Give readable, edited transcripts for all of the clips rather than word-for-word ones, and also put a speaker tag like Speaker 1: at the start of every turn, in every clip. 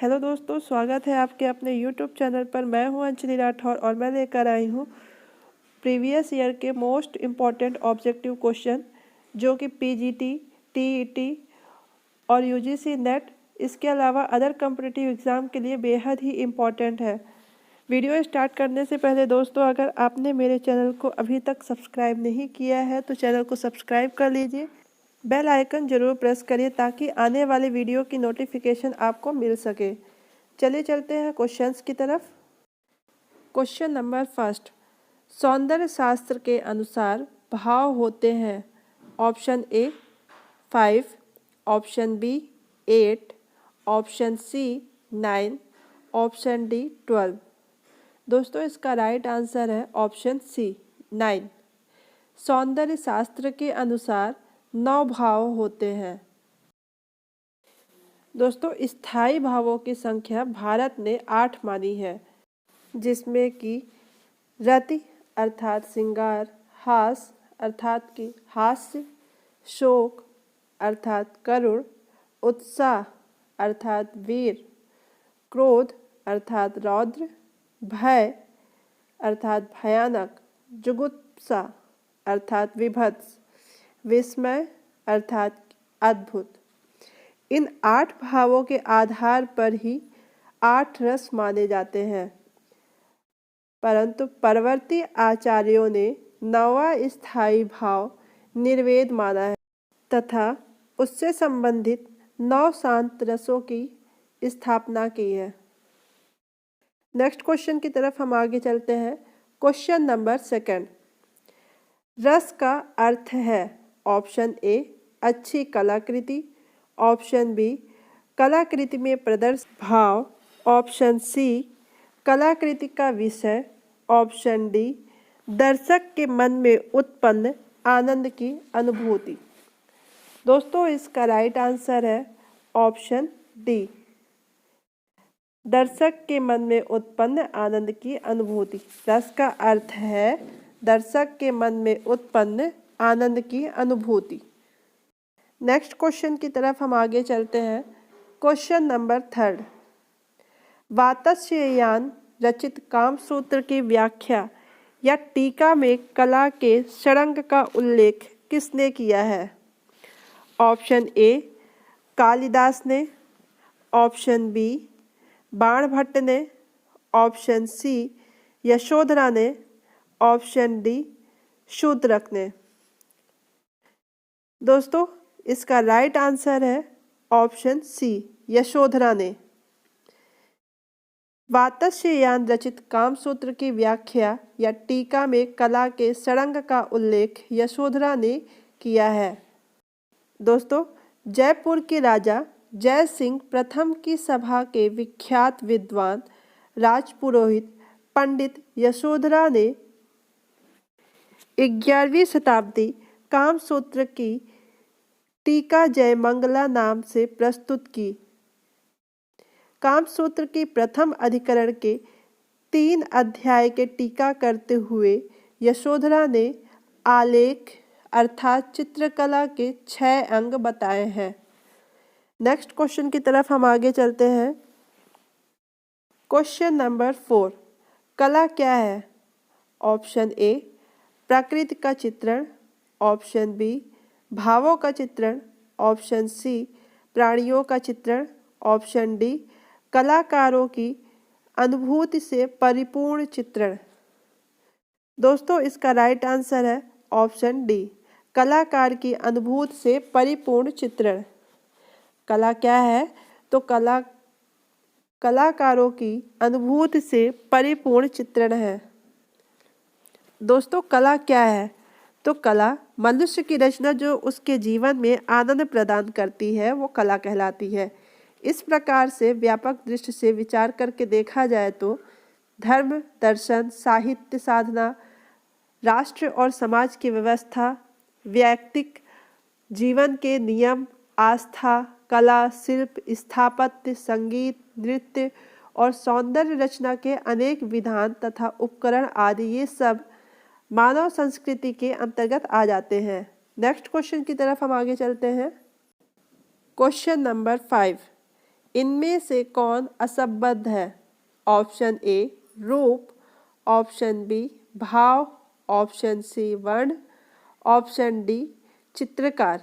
Speaker 1: Hello दोस्तों, स्वागत है आपके अपने यूट्यूब चैनल पर। मैं हूं अंजलि राठौर और मैं लेकर आई हूं प्रीवियस ईयर के मोस्ट इम्पॉर्टेंट ऑब्जेक्टिव क्वेश्चन जो कि पीजीटी, टीईटी और यूजीसी नेट, इसके अलावा अदर कॉम्पिटिटिव एग्ज़ाम के लिए बेहद ही इम्पॉर्टेंट है। वीडियो स्टार्ट करने से पहले दोस्तों, अगर आपने मेरे चैनल को अभी तक सब्सक्राइब नहीं किया है तो चैनल को सब्सक्राइब कर लीजिए। बेल आइकन जरूर प्रेस करिए ताकि आने वाले वीडियो की नोटिफिकेशन आपको मिल सके। चलिए चलते हैं क्वेश्चंस की तरफ। क्वेश्चन नंबर फर्स्ट, सौंदर्य शास्त्र के अनुसार भाव होते हैं। Option A 5, option B 8, option C 9, option D 12। दोस्तों इसका राइट आंसर है ऑप्शन सी 9। सौंदर्य शास्त्र के अनुसार 9 भाव होते हैं। दोस्तों स्थायी भावों की संख्या भारत ने 8 मानी है, जिसमें कि रति अर्थात श्रृंगार, हास अर्थात कि हास्य, शोक अर्थात करुण, उत्साह अर्थात वीर, क्रोध अर्थात रौद्र, भय अर्थात भयानक, जुगुप्सा अर्थात विभत्स, विस्मय अर्थात अद्भुत। इन 8 भावों के आधार पर ही 8 रस माने जाते हैं, परंतु परवर्ती आचार्यों ने 9वां स्थायी भाव निर्वेद माना है तथा उससे संबंधित 9 शांत रसों की स्थापना की है। नेक्स्ट क्वेश्चन की तरफ हम आगे चलते हैं। क्वेश्चन नंबर सेकंड, रस का अर्थ है। ऑप्शन ए अच्छी कलाकृति, ऑप्शन बी कलाकृति में प्रदर्शित भाव, ऑप्शन सी कलाकृति का विषय, ऑप्शन डी दर्शक के मन में उत्पन्न आनंद की अनुभूति। दोस्तों इसका राइट आंसर है ऑप्शन डी, दर्शक के मन में उत्पन्न आनंद की अनुभूति। रस का अर्थ है दर्शक के मन में उत्पन्न आनंद की अनुभूति। नेक्स्ट क्वेश्चन की तरफ हम आगे चलते हैं। क्वेश्चन नंबर थर्ड, वात्स्ययान रचित कामसूत्र की व्याख्या या टीका में कला के षडंग का उल्लेख किसने किया है? ऑप्शन ए कालिदास ने, ऑप्शन बी बाणभट्ट ने, ऑप्शन सी यशोधरा ने, ऑप्शन डी शूद्रक ने। दोस्तों इसका राइट आंसर है ऑप्शन सी यशोधरा ने। वात्स्ययान रचित कामसूत्र की व्याख्या या टीका में कला के षडंग का उल्लेख यशोधरा ने किया है। दोस्तों जयपुर के राजा जय सिंह प्रथम की सभा के विख्यात विद्वान राजपुरोहित पंडित यशोधरा ने 11वीं शताब्दी कामसूत्र की टीका जय मंगला नाम से प्रस्तुत की। कामसूत्र की प्रथम अधिकरण के 3 अध्याय के टीका करते हुए यशोधरा ने आलेख अर्थात चित्रकला के 6 अंग बताए हैं। नेक्स्ट क्वेश्चन की तरफ हम आगे चलते हैं। क्वेश्चन नंबर 4, कला क्या है? ऑप्शन ए प्रकृति का चित्रण, ऑप्शन बी भावों का चित्रण, ऑप्शन सी प्राणियों का चित्रण, ऑप्शन डी कलाकारों की अनुभूति से परिपूर्ण चित्रण। दोस्तों इसका राइट आंसर है ऑप्शन डी, कलाकार की अनुभूति से परिपूर्ण चित्रण। कला क्या है? तो कलाकारों की अनुभूति से परिपूर्ण चित्रण है। दोस्तों कला क्या है? तो कला मनुष्य की रचना जो उसके जीवन में आनंद प्रदान करती है वो कला कहलाती है। इस प्रकार से व्यापक दृष्टि से विचार करके देखा जाए तो धर्म, दर्शन, साहित्य साधना, राष्ट्र और समाज की व्यवस्था, व्यक्तिक जीवन के नियम, आस्था, कला, शिल्प, स्थापत्य, संगीत, नृत्य और सौंदर्य रचना के अनेक विधान तथा उपकरण आदि ये सब मानव संस्कृति के अंतर्गत आ जाते हैं। नेक्स्ट क्वेश्चन की तरफ हम आगे चलते हैं। क्वेश्चन नंबर 5, इनमें से कौन असंबद्ध है? ऑप्शन ए रूप, ऑप्शन बी भाव, ऑप्शन सी वर्ण, ऑप्शन डी चित्रकार।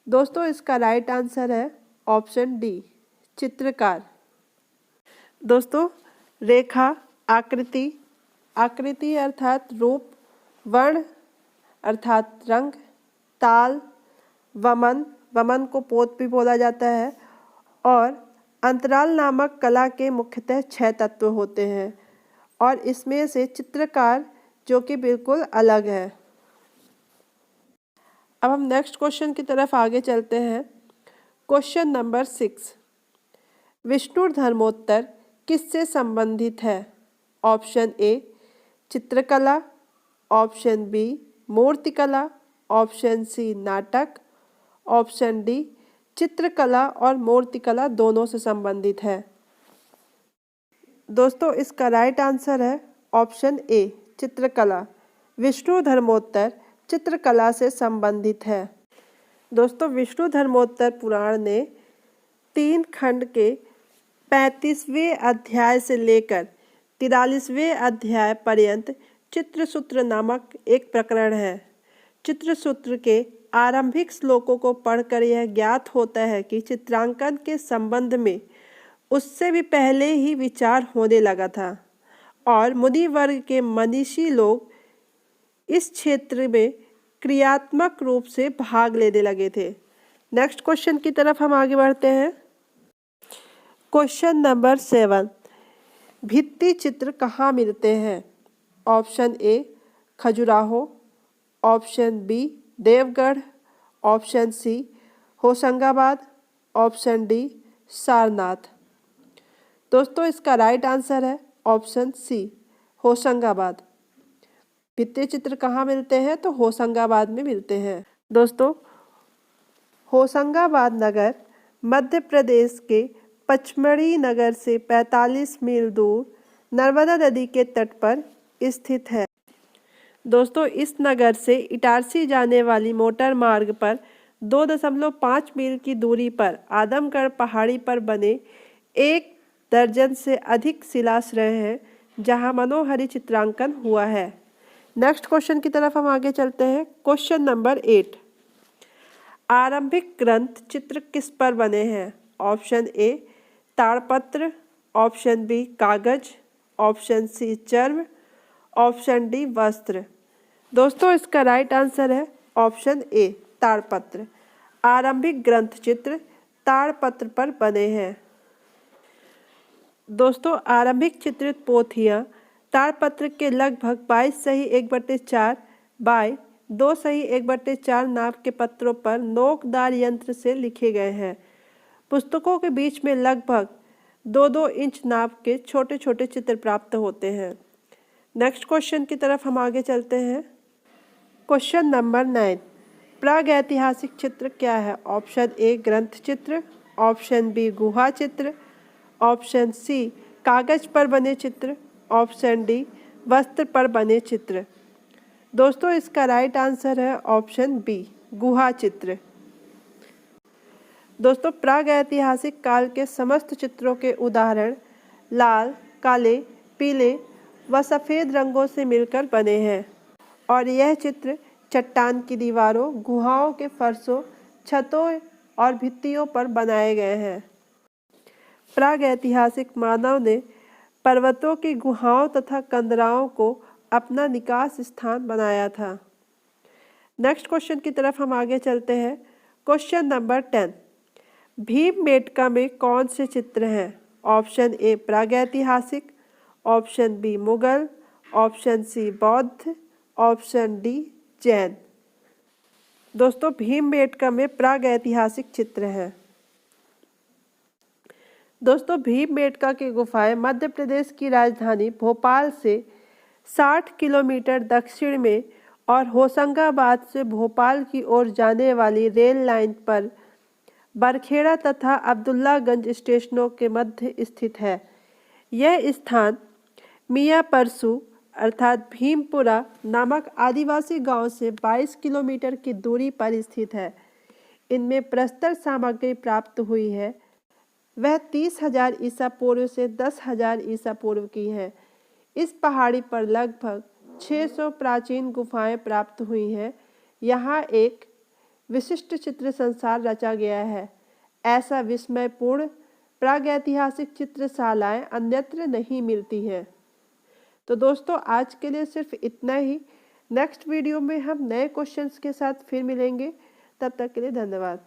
Speaker 1: दोस्तों इसका राइट आंसर है ऑप्शन डी चित्रकार। दोस्तों रेखा, आकृति, आकृति अर्थात रूप, वर्ण अर्थात रंग, ताल, वमन, वमन को पोत भी बोला जाता है, और अंतराल नामक कला के मुख्यतः 6 तत्व होते हैं और इसमें से चित्रकार जो कि बिल्कुल अलग है। अब हम नेक्स्ट क्वेश्चन की तरफ आगे चलते हैं। क्वेश्चन नंबर 6, विष्णु धर्मोत्तर किससे संबंधित है? ऑप्शन ए चित्रकला, ऑप्शन बी मूर्तिकला, ऑप्शन सी नाटक, ऑप्शन डी चित्रकला और मूर्तिकला दोनों से संबंधित है। दोस्तों इसका राइट आंसर है ऑप्शन ए चित्रकला। विष्णु धर्मोत्तर चित्रकला से संबंधित है। दोस्तों विष्णु धर्मोत्तर पुराण ने 3 खंड के 35वें अध्याय से लेकर 43वें अध्याय पर्यंत चित्रसूत्र नामक एक प्रकरण है। चित्रसूत्र के आरंभिक श्लोकों को पढ़कर यह ज्ञात होता है कि चित्रांकन के संबंध में उससे भी पहले ही विचार होने लगा था और मुनि वर्ग के मनीषी लोग इस क्षेत्र में क्रियात्मक रूप से भाग लेने लगे थे। नेक्स्ट क्वेश्चन की तरफ हम आगे बढ़ते हैं। क्वेश्चन नंबर 7, भित्ति चित्र कहाँ मिलते हैं? Option A Khajuraho, option B Deogarh, option C Hoshangabad, option D Sarnath. दोस्तों इसका राइट आंसर है ऑप्शन सी होशंगाबाद। भित्ति चित्र कहाँ मिलते हैं? तो होशंगाबाद में मिलते हैं। दोस्तों होशंगाबाद नगर मध्य प्रदेश के पचमढ़ी नगर से 45 मील दूर नर्मदा नदी के तट पर स्थित है। दोस्तों इस नगर से इटारसी जाने वाली मोटर मार्ग पर 2.5 मील की दूरी पर आदमगढ़ पहाड़ी पर बने 1 दर्जन से अधिक शिलाश्रय हैं जहां मनोहरी चित्रांकन हुआ है। नेक्स्ट क्वेश्चन की तरफ हम आगे चलते हैं। क्वेश्चन नंबर 8, आरंभिक ग्रंथ चित्र किस पर बने हैं? ऑप्शन ए ताड़पत्र, ऑप्शन बी कागज, ऑप्शन सी चर्म, ऑप्शन डी वस्त्र। दोस्तों इसका राइट आंसर है ऑप्शन ए ताड़पत्र। आरंभिक ग्रंथ चित्र ताड़पत्र पर बने हैं। दोस्तों आरंभिक चित्रित पोथियाँ ताड़पत्र के लगभग 22 सही 1/4 बाय 2 सही 1/4 नाप के पत्रों पर नोकदार यंत्र से लिखे गए हैं। पुस्तकों के बीच में लगभग 2-2 इंच नाप के छोटे छोटे चित्र प्राप्त होते हैं। नेक्स्ट क्वेश्चन की तरफ हम आगे चलते हैं। क्वेश्चन नंबर 9, प्रागैतिहासिक चित्र क्या है? ऑप्शन ए ग्रंथ चित्र, ऑप्शन बी गुहा चित्र, ऑप्शन सी कागज पर बने चित्र, ऑप्शन डी वस्त्र पर बने चित्र। दोस्तों इसका राइट आंसर है ऑप्शन बी गुहा चित्र। दोस्तों प्रागैतिहासिक काल के समस्त चित्रों के उदाहरण लाल, काले, पीले व सफ़ेद रंगों से मिलकर बने हैं और यह चित्र चट्टान की दीवारों, गुहाओं के फर्शों, छतों और भित्तियों पर बनाए गए हैं। प्रागैतिहासिक मानव ने पर्वतों की गुहाओं तथा कंदराओं को अपना निकास स्थान बनाया था। नेक्स्ट क्वेश्चन की तरफ हम आगे चलते हैं। क्वेश्चन नंबर 10, भीमबेटका में कौन से चित्र हैं? ऑप्शन ए प्रागैतिहासिक, option B Mughal, option C बौद्ध, ऑप्शन डी जैन। दोस्तों भीमबेटका में प्रागैतिहासिक चित्र हैं। दोस्तों भीमबेटका की गुफाएं मध्य प्रदेश की राजधानी भोपाल से 60 किलोमीटर दक्षिण में और होशंगाबाद से भोपाल की ओर जाने वाली रेल लाइन पर बरखेड़ा तथा अब्दुल्लागंज स्टेशनों के मध्य स्थित है। यह स्थान मियाँ परसू अर्थात भीमपुरा नामक आदिवासी गांव से 22 किलोमीटर की दूरी पर स्थित है। इनमें प्रस्तर सामग्री प्राप्त हुई है। वह 30,000 ईसा पूर्व से 10,000 ईसा पूर्व की है। इस पहाड़ी पर लगभग 600 प्राचीन गुफाएं प्राप्त हुई हैं। यहाँ एक विशिष्ट चित्र संसार रचा गया है। ऐसा विस्मयपूर्ण प्रागैतिहासिक चित्रशालाएं अन्यत्र नहीं मिलती हैं। तो दोस्तों आज के लिए सिर्फ इतना ही। नेक्स्ट वीडियो में हम नए क्वेश्चंस के साथ फिर मिलेंगे। तब तक के लिए धन्यवाद।